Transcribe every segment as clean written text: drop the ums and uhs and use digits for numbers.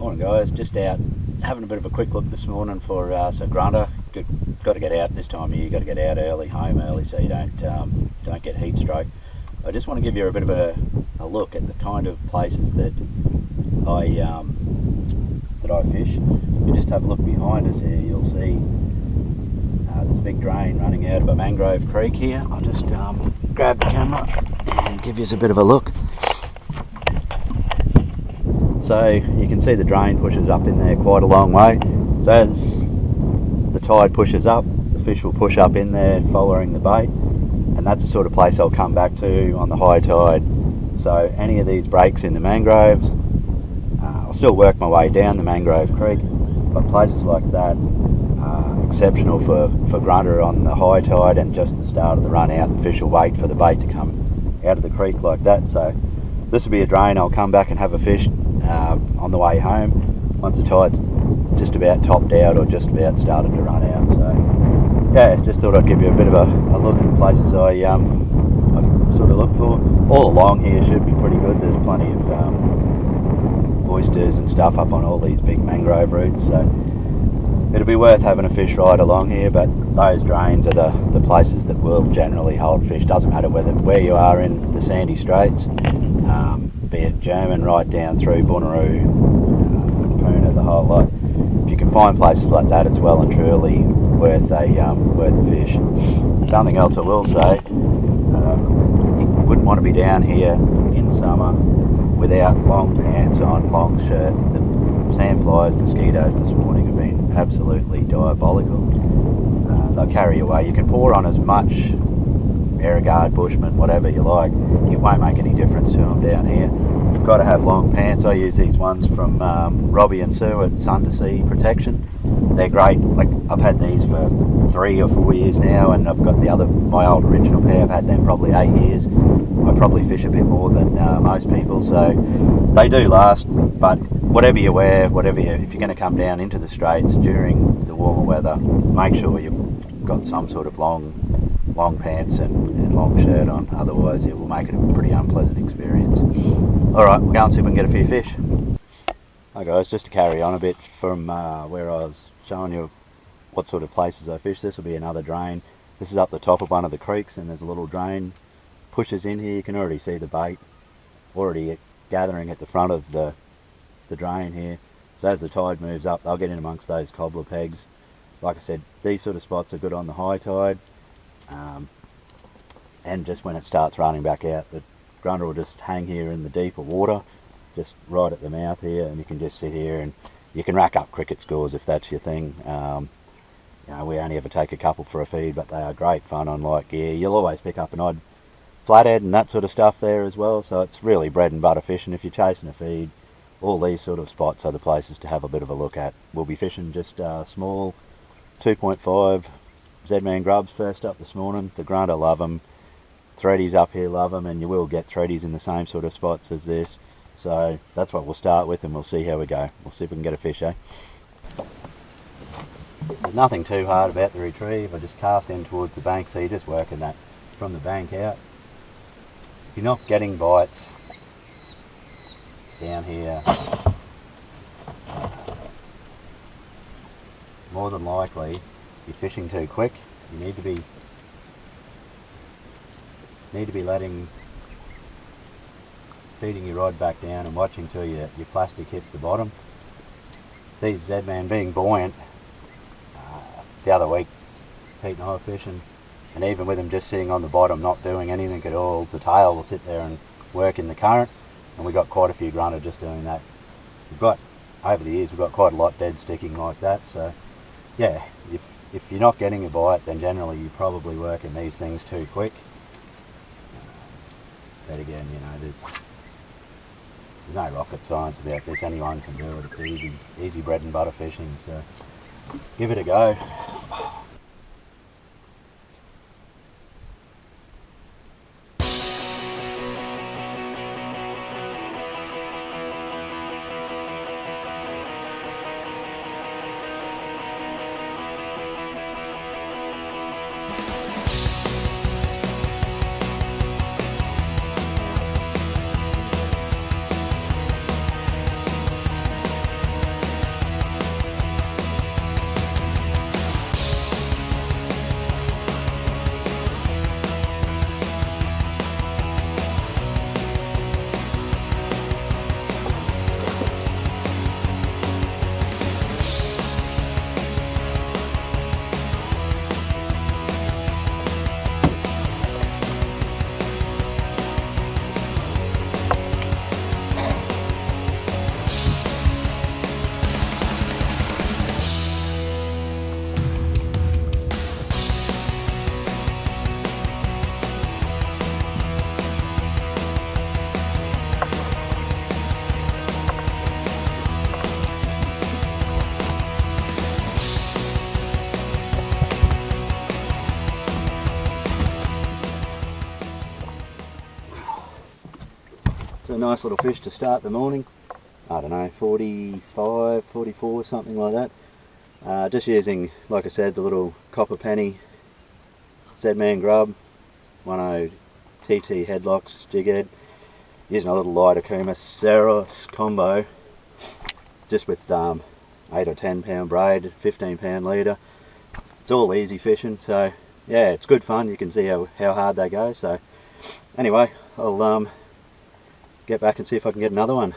Morning guys, just out having a bit of a quick look this morning for Grunter. Got to get out this time of year, got to get out early, home early, so you don't get heat stroke. I just want to give you a bit of a look at the kind of places that I fish. If you just have a look behind us here, you'll see there's a big drain running out of a mangrove creek here. I'll just grab the camera and give you a bit of a look. So you can see the drain pushes up in there quite a long way. So as the tide pushes up, the fish will push up in there following the bait, and that's the sort of place I'll come back to on the high tide. So any of these breaks in the mangroves, I'll still work my way down the mangrove creek, but places like that are exceptional for Grunter on the high tide and just the start of the run out. The fish will wait for the bait to come out of the creek like that. So this will be a drain I'll come back and have a fish on the way home once the tide's just about topped out or just about started to run out. So yeah, just thought I'd give you a bit of a look at places I sort of look for. All along here should be pretty good. There's plenty of oysters and stuff up on all these big mangrove roots, so it'll be worth having a fish ride along here. But those drains are the places that will generally hold fish. Doesn't matter where you are in the Sandy Straits, be it German right down through Bunaroo, Puna, the whole lot. If you can find places like that, it's well and truly worth a fish. Something else I will say, you wouldn't want to be down here in summer without long pants on, long shirt. The sandflies, mosquitoes this morning have been absolutely diabolical. They'll carry you away. You can pour on as much Airguard, Bushman, whatever you like, it won't make any difference to them down here. You've got to have long pants. I use these ones from Robbie and Sue at Sun-to-Sea Protection. They're great. Like, I've had these for 3 or 4 years now, and I've got my old original pair. I've had them probably 8 years. I probably fish a bit more than most people, so they do last. But whatever you wear, if you're going to come down into the Straits during the warmer weather, make sure you've got some sort of long pants and long shirt on, otherwise it will make it a pretty unpleasant experience. Alright, we'll go and see if we can get a few fish. Hi guys, just to carry on a bit from where I was showing you what sort of places I fish. This will be another drain. This is up the top of one of the creeks, and there's a little drain pushes in here. You can already see the bait already gathering at the front of the drain here. So as the tide moves up, they'll get in amongst those cobbler pegs. Like I said, these sort of spots are good on the high tide. And just when it starts running back out, the Grunter will just hang here in the deeper water, just right at the mouth here, and you can just sit here and you can rack up cricket scores if that's your thing. You know, we only ever take a couple for a feed, but they are great fun on light gear. You'll always pick up an odd flathead and that sort of stuff there as well, so it's really bread and butter fishing. If you're chasing a feed, all these sort of spots are the places to have a bit of a look at. We'll be fishing just small 2.5 ZMan grubs first up this morning. The Grunter love them, threadies up here love them, and you will get threadies in the same sort of spots as this. So that's what we'll start with, and we'll see how we go. We'll see if we can get a fish, eh? There's nothing too hard about the retrieve. I just cast in towards the bank, so you're just working that from the bank out. If you're not getting bites down here, more than likely you're fishing too quick. You need to be feeding your rod back down and watching till your plastic hits the bottom. These ZMan being buoyant, the other week Pete and I were fishing, and even with them just sitting on the bottom not doing anything at all, the tail will sit there and work in the current, and we got quite a few Grunter just doing that. Over the years we've got quite a lot dead sticking like that. So yeah, if you're not getting a bite, then generally you're probably working these things too quick. But again, you know, there's no rocket science about this. Anyone can do it. It's easy bread and butter fishing, so give it a go. a nice little fish to start the morning. I don't know, 45, 44, something like that. Just using, like I said, the little copper penny ZMan grub, 10 TT HeadlockZ jig head, using a little light Okuma Cerros combo, just with 8 or 10 pound braid, 15 pound leader. It's all easy fishing, so yeah, it's good fun. You can see how hard they go. So anyway, I'll get back and see if I can get another one.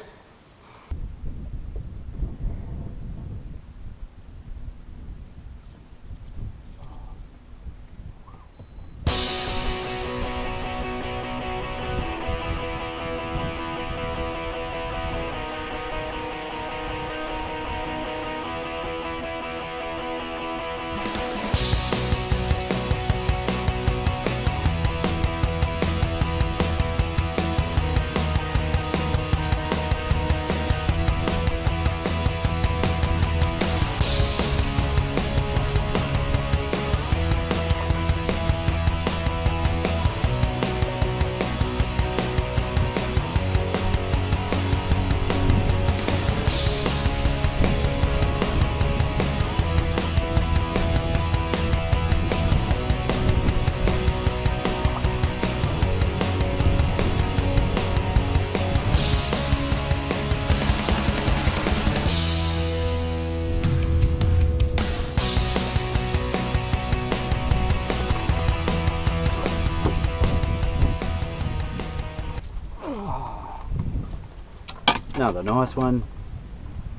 Another nice one.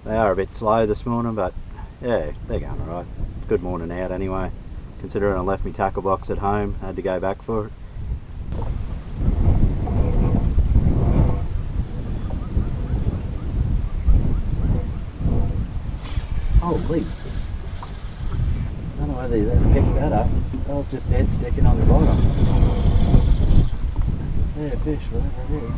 They are a bit slow this morning, but yeah, they're going alright. Good morning out anyway, considering I left my tackle box at home. I had to go back for it. Holy, I don't know whether they picked that up. That was just dead sticking on the bottom. That's a fair fish, whatever it is.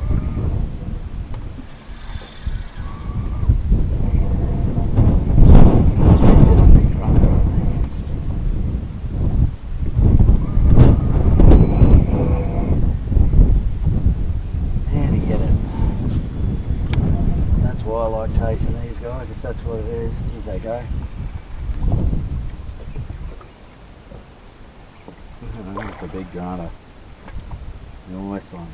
Chasing these guys, if that's what it is. Geez, they go. Oh, that's a big Grunter. Nice one.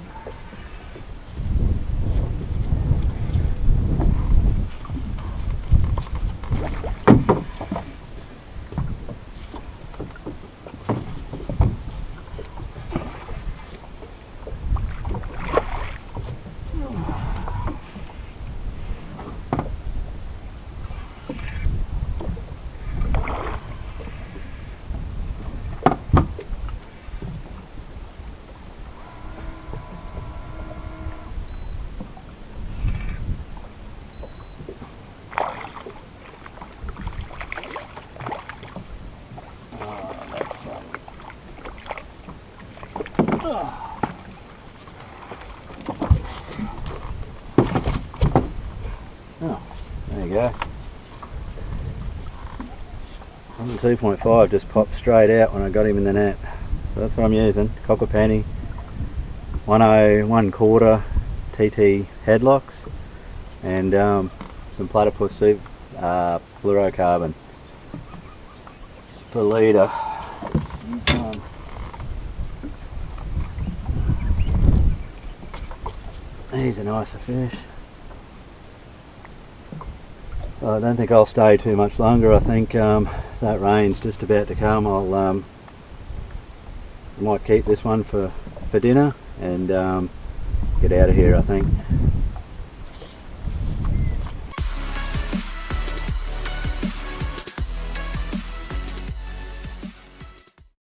Oh, there you go. 2.5 just popped straight out when I got him in the net. So that's what I'm using. Copper penny, 1/4 TT HeadlockZ, and some Platypus Fluorocarbon for leader. He's a nicer fish. Well, I don't think I'll stay too much longer. I think that rain's just about to come. I might keep this one for dinner and get out of here, I think.